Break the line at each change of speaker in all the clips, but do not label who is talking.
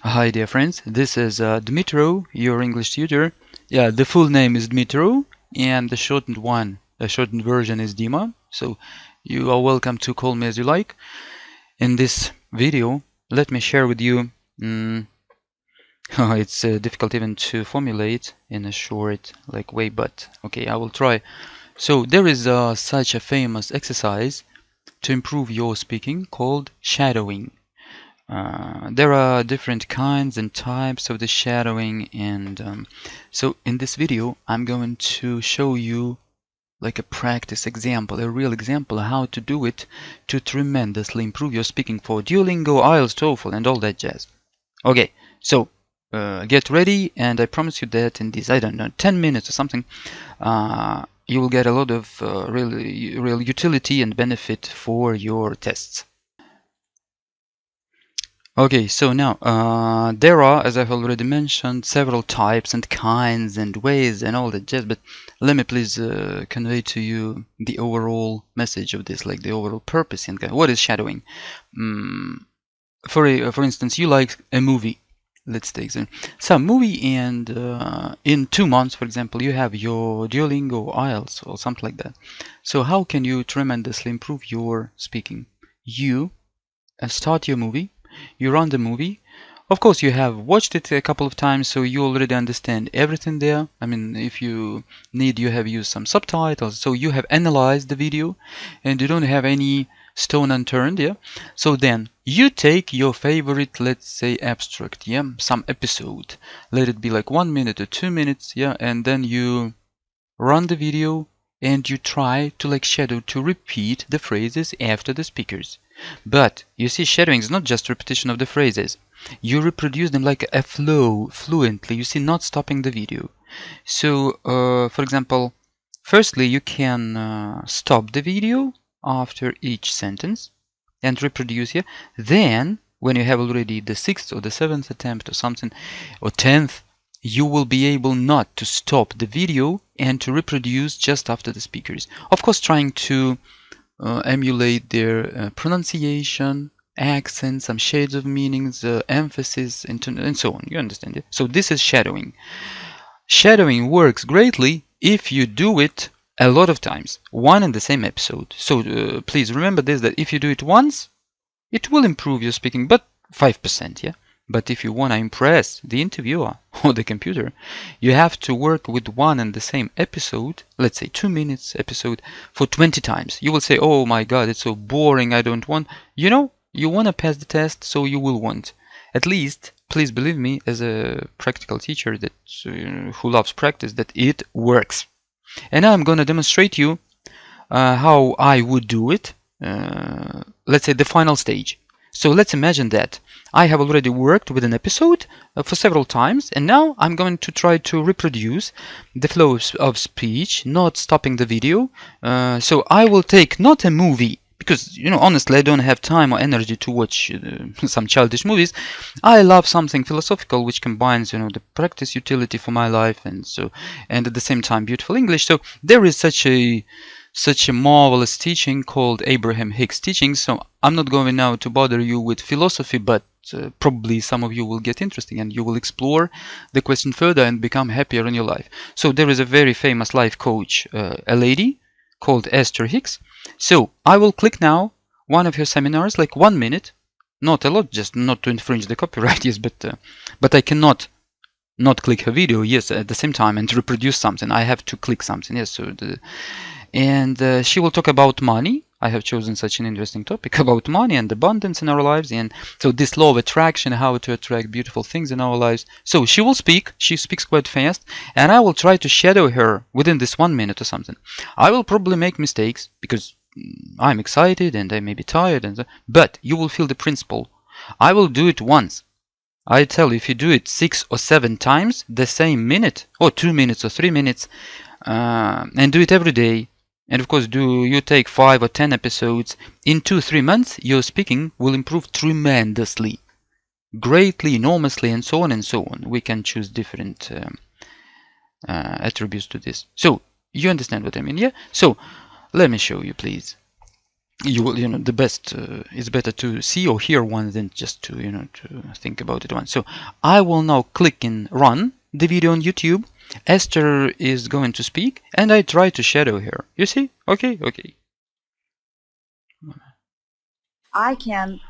Hi dear friends, this is Dmitro, your English tutor. Yeah, the full name is Dmitro and the shortened version is Dima. So you are welcome to call me as you like. In this video, let me share with you, it's difficult even to formulate in a short way, but okay, I will try. So there is such a famous exercise to improve your speaking called shadowing. There are different kinds and types of the shadowing, and so in this video I'm going to show you like a practice example, a real example how to do it to tremendously improve your speaking for Duolingo, IELTS, TOEFL and all that jazz. Okay, so get ready, and I promise you that in these, I don't know, 10 minutes or something, you will get a lot of real utility and benefit for your tests. Okay, so now there are, as I've already mentioned, several types and kinds and ways and all that jazz, but let me please convey to you the overall message of this, like the overall purpose and what is shadowing. For instance, you like a movie. Let's take some movie, and in 2 months, for example, you have your Duolingo IELTS or something like that. So how can you tremendously improve your speaking? You start your movie. You run the movie. Of course, you have watched it a couple of times, so you already understand everything there. I mean, if you need, you have used some subtitles, so you have analyzed the video, and you don't have any stone unturned, yeah? So then, you take your favorite, let's say, abstract, yeah? Some episode. Let it be like 1 minute or 2 minutes, yeah? And then you run the video, and you try to shadow to repeat the phrases after the speakers. But you see, shadowing is not just repetition of the phrases. You reproduce them like a flow, fluently, you see, not stopping the video. So, for example, firstly, you can stop the video after each sentence and reproduce here. Then, when you have already the 6th or the 7th attempt or something, or 10th, you will be able not to stop the video and to reproduce just after the speakers. Of course, trying to emulate their pronunciation, accent, some shades of meanings, emphasis, and so on. You understand it? So this is shadowing. Shadowing works greatly if you do it a lot of times, one and the same episode. So please remember this, that if you do it once, it will improve your speaking, but 5%, yeah? But if you want to impress the interviewer or the computer, you have to work with one and the same episode, let's say 2 minutes episode, for 20 times. You will say, oh my god, it's so boring, I don't want. You know, you want to pass the test, so you will want. At least, please believe me, as a practical teacher that who loves practice, that it works. And now I'm going to demonstrate you how I would do it. Let's say the final stage. So let's imagine that I have already worked with an episode for several times, and now I'm going to try to reproduce the flow of speech, not stopping the video. So I will take not a movie, because, honestly, I don't have time or energy to watch some childish movies. I love something philosophical which combines, the practice utility for my life, and at the same time beautiful English. So there is such a marvelous teaching called Abraham Hicks teaching. So I'm not going now to bother you with philosophy, but probably some of you will get interested and you will explore the question further and become happier in your life. So there is a very famous life coach, a lady called Esther Hicks. So I will click now one of her seminars, like 1 minute, not a lot, just not to infringe the copyright, yes, but I cannot not click her video, yes, at the same time and reproduce something. I have to click something, yes. So she will talk about money. I have chosen such an interesting topic about money and abundance in our lives, and so this law of attraction, how to attract beautiful things in our lives. So she will speak. She speaks quite fast, and I will try to shadow her within this 1 minute or something. I will probably make mistakes because I'm excited and I may be tired, but you will feel the principle. I will do it once. I tell you, if you do it 6 or 7 times the same minute, or 2 minutes or 3 minutes, and do it every day, and of course do you take 5 or 10 episodes, in 2-3 months your speaking will improve tremendously, greatly, enormously, and so on and so on. We can choose different attributes to this. So you understand what I mean, yeah? So let me show you, please. you will, the best is better to see or hear one than just to, to think about it once. So I will now click in run the video on YouTube. Esther is going to speak, and I try to shadow her. You see? Okay.
I can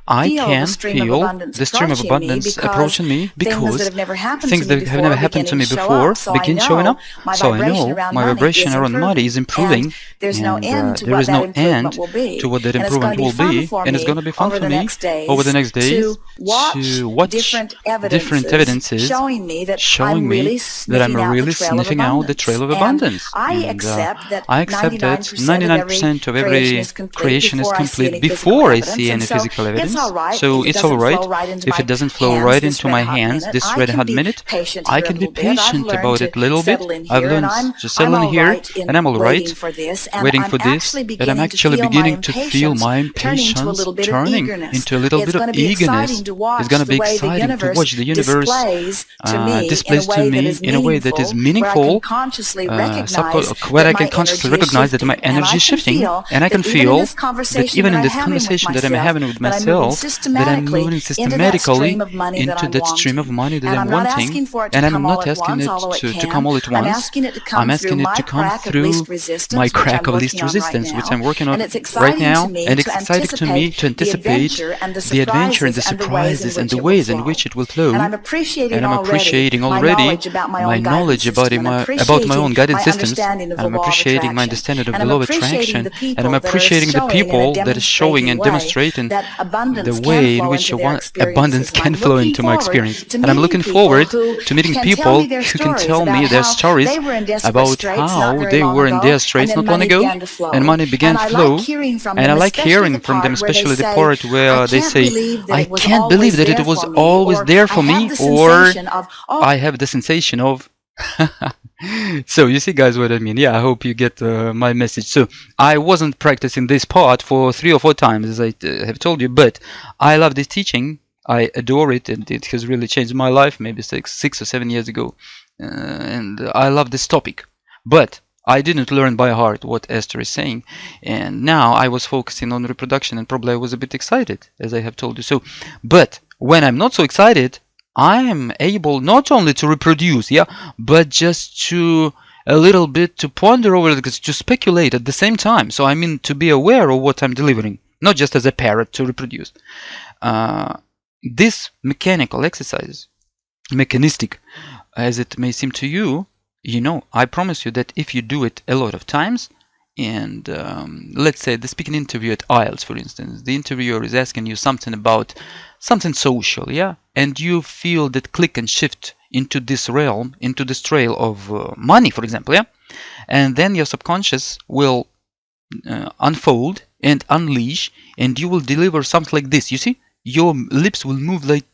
feel the stream of abundance approaching me because things that have never happened to me before begin showing up.
So I know my vibration around money is improving,
and there's no
and
end to
there
what
is
that
no
improvement
end
will be.
to what that
And it's going
improvement
to be
will
fun
be,
for
and it's going to
me
be fun
over
for
the
me
next days
over the next days
to watch different evidences showing me that I'm really sniffing out the trail of abundance. And I accept that
I accept that
99% of every creation is complete before I see any physical evidence.
So it's all right if it doesn't flow right into my hands this red hot minute. I can be patient about it a little bit. I've learned to settle in here, and I'm all right waiting for this, and I'm actually beginning to feel my impatience turning into a little bit of eagerness. It's going to be exciting to watch the universe displays to me in a way that is meaningful, where I can consciously recognize that my energy is shifting, and I can feel that even in this conversation that I'm having with myself, that I'm moving systematically into that stream of money that I'm wanting, and I'm not asking it to come all at once. I'm asking it to come through my crack of least resistance, which I'm working on right now, and it's exciting to me to anticipate the adventure and the surprises and the ways in which it will flow. And I'm appreciating already my knowledge about my own guidance systems, and I'm appreciating my understanding of the law of attraction, and I'm appreciating the people that are showing and demonstrating the way in which abundance can flow into my experience. And I'm looking forward to meeting people who can tell me their stories about how they were in dire straits not long ago, and money began to flow. And I like hearing from them, especially the part where they say, I can't believe that it was always there for me, or I have the sensation of. So you see, guys, what I mean. Yeah, I hope you get my message. So I wasn't practicing this part for 3 or 4 times, as I have told you, but I love this teaching. I adore it, and it has really changed my life maybe 6 or 7 years ago. And I love this topic. But I didn't learn by heart what Esther is saying, and now I was focusing on reproduction, and probably I was a bit excited, as I have told you. So, but when I'm not so excited, I'm able not only to reproduce, but just to a little bit to ponder over it, to speculate at the same time. So I mean to be aware of what I'm delivering, not just as a parrot to reproduce. This mechanical exercise, mechanistic as it may seem to you, I promise you that if you do it a lot of times, and let's say the speaking interview at IELTS, for instance, the interviewer is asking you something about something social, and you feel that click and shift into this realm, into this trail of money, for example, and then your subconscious will unfold and unleash, and you will deliver something like this. You see, your lips will move like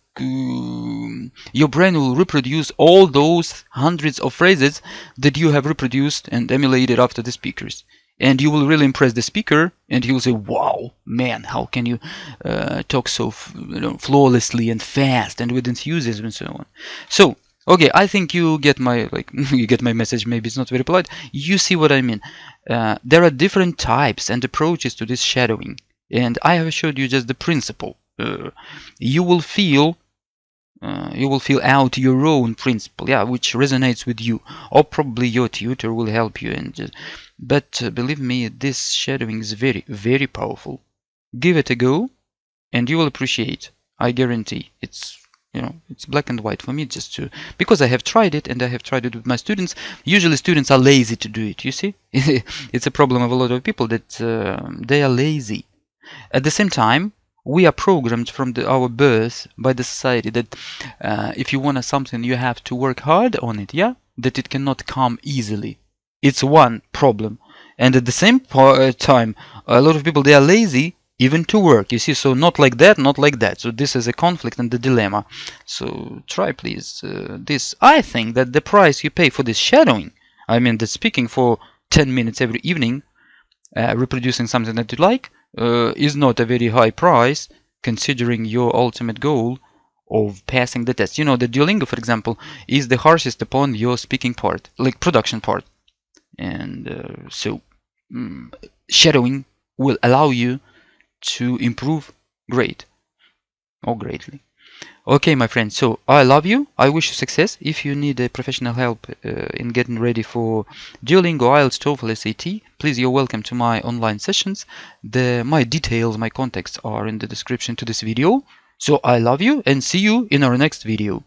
your brain will reproduce all those hundreds of phrases that you have reproduced and emulated after the speakers, and you will really impress the speaker, and he will say, wow, man, how can you talk so flawlessly and fast and with enthusiasm and so on. So okay, I think you get my you get my message. Maybe it's not very polite. You see what I mean. There are different types and approaches to this shadowing, and I have showed you just the principle. You will feel out your own principle, which resonates with you, or probably your tutor will help you. But believe me, this shadowing is very, very powerful. Give it a go, and you will appreciate. I guarantee. It's black and white for me, because I have tried it, and I have tried it with my students. Usually students are lazy to do it, you see. It's a problem of a lot of people that they are lazy. At the same time, we are programmed from our birth by the society that if you want something, you have to work hard on it, that it cannot come easily. It's one problem. And at the same time, a lot of people, they are lazy even to work, you see. So not like that, not like that. So this is a conflict and the dilemma. So try, please, this. I think that the price you pay for this shadowing, I mean the speaking for 10 minutes every evening, reproducing something that you like, is not a very high price considering your ultimate goal of passing the test. The Duolingo, for example, is the harshest upon your speaking part, like production part. And so shadowing will allow you to improve great or greatly. Okay, my friends, so I love you. I wish you success. If you need professional help in getting ready for Duolingo, IELTS, TOEFL, SAT, please, you're welcome to my online sessions. My details, my contacts are in the description to this video. So I love you and see you in our next video.